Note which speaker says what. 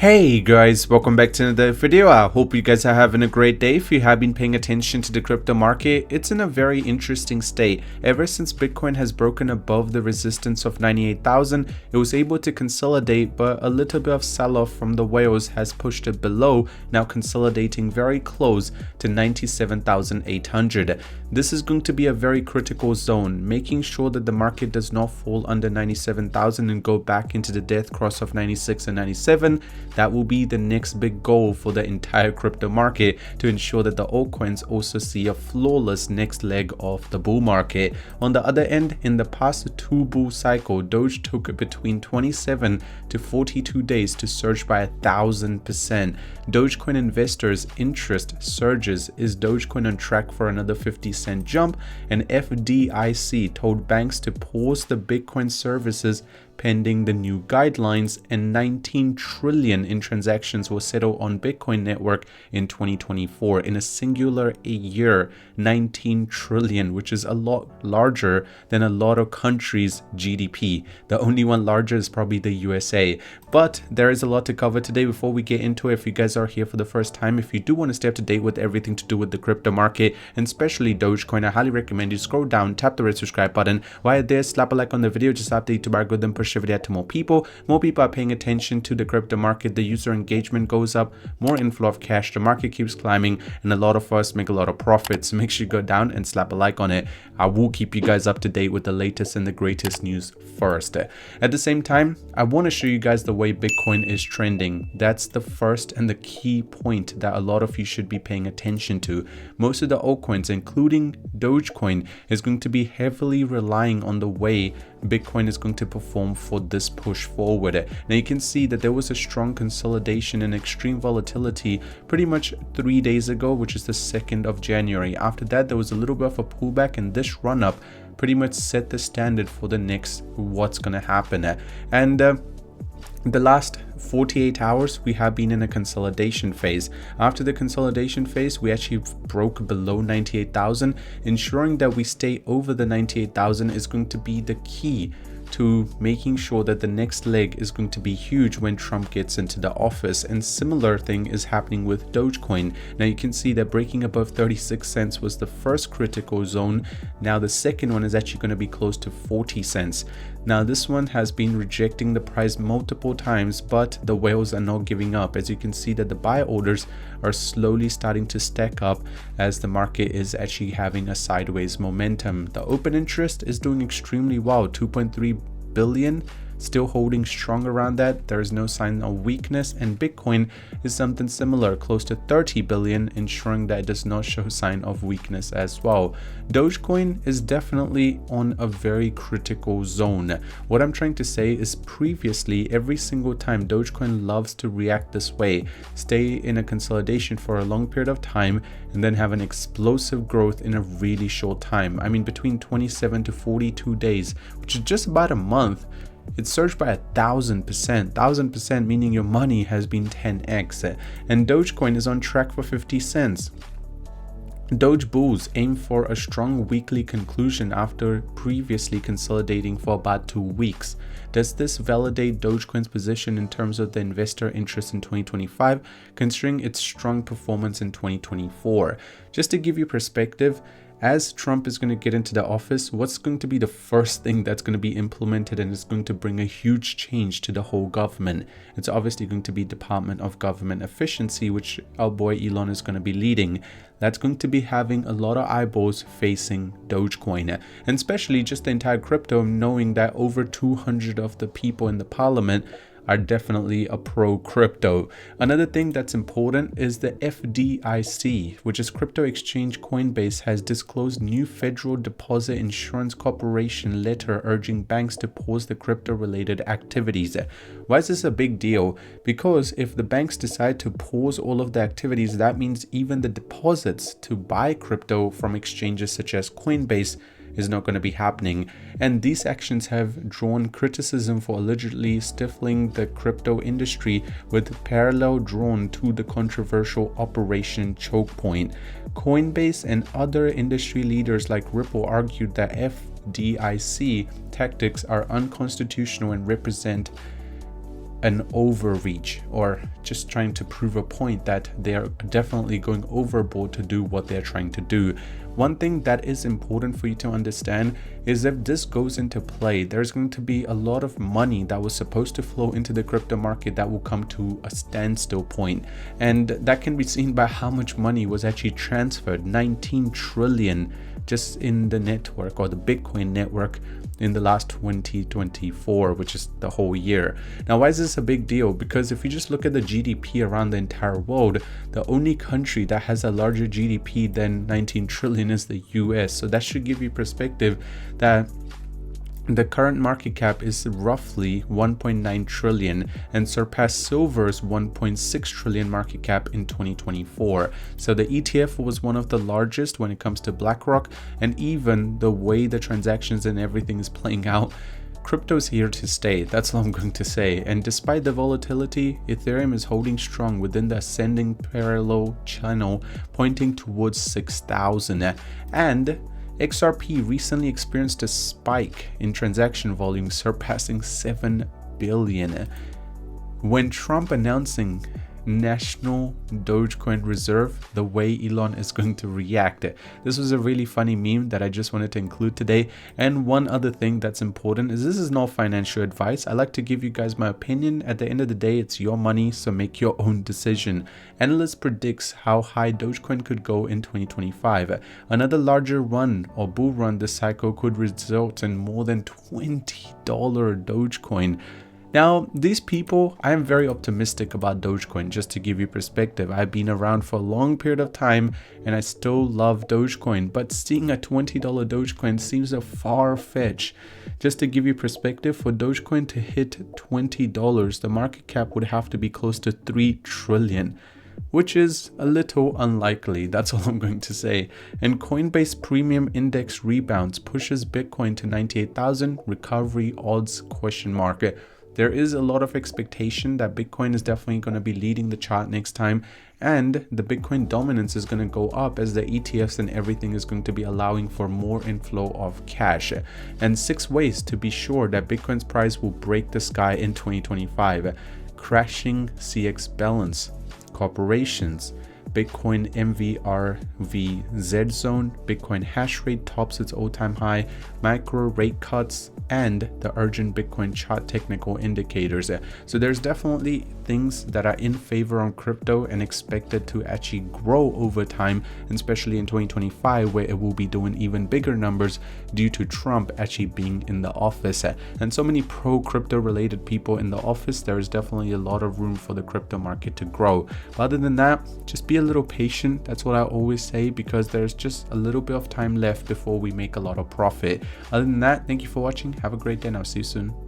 Speaker 1: Hey guys, welcome back to another video. I hope you guys are having a great day. If you have been paying attention to the crypto market, it's in a very interesting state. Ever since Bitcoin has broken above the resistance of 98,000, it was able to consolidate, but a little bit of sell-off from the whales has pushed it below, now consolidating very close to 97,800. This is going to be a very critical zone, making sure that the market does not fall under 97,000 and go back into the death cross of 96 and 97. That will be the next big goal for the entire crypto market to ensure that the altcoins also see a flawless next leg of the bull market. On the other end, in the past two bull cycle, Doge took between 27 to 42 days to surge by 1,000%. Dogecoin investors' interest surges. Is Dogecoin on track for another 50-cent jump? And FDIC told banks to pause the Bitcoin services pending the new guidelines, and 19 trillion in transactions will settle on Bitcoin network in 2024 in a singular year. 19 trillion, which is a lot larger than a lot of countries' GDP. The only one larger is probably the USA. But there is a lot to cover today. Before we get into it, if you guys are here for the first time, if you do want to stay up to date with everything to do with the crypto market and especially Dogecoin, I highly recommend you scroll down, tap the red subscribe button. While there, slap a like on the video, just update to algorithm, push the video to more people. More people are paying attention to the crypto market, the user engagement goes up, more inflow of cash, the market keeps climbing, and a lot of us make a lot of profits. Make sure you go down and slap a like on it. I will keep you guys up to date with the latest and the greatest news first. At the same time, I want to show you guys the way Bitcoin is trending. That's the first and the key point that a lot of you should be paying attention to. Most of the altcoins, including Dogecoin, is going to be heavily relying on the way Bitcoin is going to perform for this push forward. Now you can see that there was a strong consolidation and extreme volatility pretty much 3 days ago, which is the 2nd of January. After that, there was a little bit of a pullback, and this run up pretty much set the standard for the next what's going to happen. And the last 48 hours, we have been in a consolidation phase. After the consolidation phase, we actually broke below 98,000. Ensuring that we stay over the 98,000 is going to be the key to making sure that the next leg is going to be huge when Trump gets into the office. And similar thing is happening with Dogecoin. Now you can see that breaking above 36 cents was the first critical zone. Now the second one is actually going to be close to 40 cents. Now this one has been rejecting the price multiple times, but the whales are not giving up. As you can see that the buy orders are slowly starting to stack up as the market is actually having a sideways momentum. The open interest is doing extremely well, 2.3 billion, still holding strong around that. There is no sign of weakness, and Bitcoin is something similar, close to 30 billion, ensuring that it does not show sign of weakness as well. Dogecoin is definitely on a very critical zone. What I'm trying to say is previously, every single time Dogecoin loves to react this way, stay in a consolidation for a long period of time and then have an explosive growth in a really short time. I mean, between 27 to 42 days, which is just about a month, it surged by 1,000%, meaning your money has been 10x. And Dogecoin is on track for 50 cents. Doge bulls aim for a strong weekly conclusion after previously consolidating for about 2 weeks. Does this validate Dogecoin's position in terms of the investor interest in 2025, considering its strong performance in 2024? Just to give you perspective, as Trump is going to get into the office, what's going to be the first thing that's going to be implemented and is going to bring a huge change to the whole government? It's obviously going to be Department of Government Efficiency, which our boy Elon is going to be leading. That's going to be having a lot of eyeballs facing Dogecoin, and especially just the entire crypto, knowing that over 200 of the people in the parliament are definitely a pro crypto. Another thing that's important is the FDIC, which is crypto exchange COINBASE, has disclosed new Federal Deposit Insurance Corporation letter urging banks to pause the crypto related activities. Why is this a big deal? Because if the banks decide to pause all of the activities, that means even the deposits to buy crypto from exchanges such as COINBASE is not going to be happening. And these actions have drawn criticism for allegedly stifling the crypto industry, with parallel drawn to the controversial Operation Choke Point. Coinbase and other industry leaders like Ripple argued that FDIC tactics are unconstitutional and represent an overreach or just trying to prove a point that they are definitely going overboard to do what they're trying to do. One thing that is important for you to understand is if this goes into play, there's going to be a lot of money that was supposed to flow into the crypto market that will come to a standstill point. And that can be seen by how much money was actually transferred, 19 trillion just in the network or the Bitcoin network in the last 2024, which is the whole year. Now, why is this a big deal? Because if you just look at the GDP around the entire world, the only country that has a larger GDP than 19 trillion is the US. So that should give you perspective that the current market cap is roughly 1.9 trillion and surpassed silver's 1.6 trillion market cap in 2024. So the ETF was one of the largest when it comes to BlackRock, and even the way the transactions and everything is playing out, crypto's here to stay. That's all I'm going to say. And despite the volatility, Ethereum is holding strong within the ascending parallel channel pointing towards 6,000. And XRP recently experienced a spike in transaction volume surpassing 7 billion. When Trump announcing National Dogecoin Reserve, the way Elon is going to react. This was a really funny meme that I just wanted to include today. And one other thing that's important is this is not financial advice. I like to give you guys my opinion. At the end of the day, it's your money, so make your own decision. Analyst predicts how high Dogecoin could go in 2025. Another larger run or bull run this cycle could result in more than $20 Dogecoin. Now, these people, I am very optimistic about Dogecoin. Just to give you perspective, I've been around for a long period of time and I still love Dogecoin, but seeing a $20 Dogecoin seems a far fetch. Just to give you perspective, for Dogecoin to hit $20, the market cap would have to be close to 3 trillion. Which is a little unlikely. That's all I'm going to say. And COINBASE Premium Index rebounds, pushes Bitcoin to 98,000, recovery odds ? There is a lot of expectation that Bitcoin is definitely going to be leading the chart next time, and the Bitcoin dominance is going to go up as the ETFs and everything is going to be allowing for more inflow of cash. And 6 ways to be sure that Bitcoin's price will break the sky in 2025. Crashing CX balance, corporations, Bitcoin MVRV zone, Bitcoin hash rate tops its all-time high, macro rate cuts, and the urgent Bitcoin chart technical indicators. So there's definitely things that are in favor on crypto and expected to actually grow over time, and especially in 2025 where it will be doing even bigger numbers due to Trump actually being in the office. And so many pro crypto related people in the office, there is definitely a lot of room for the crypto market to grow. But other than that, just be a little patient. That's what I always say, because there's just a little bit of time left before we make a lot of profit. Other than that, thank you for watching. Have a great day and I'll see you soon.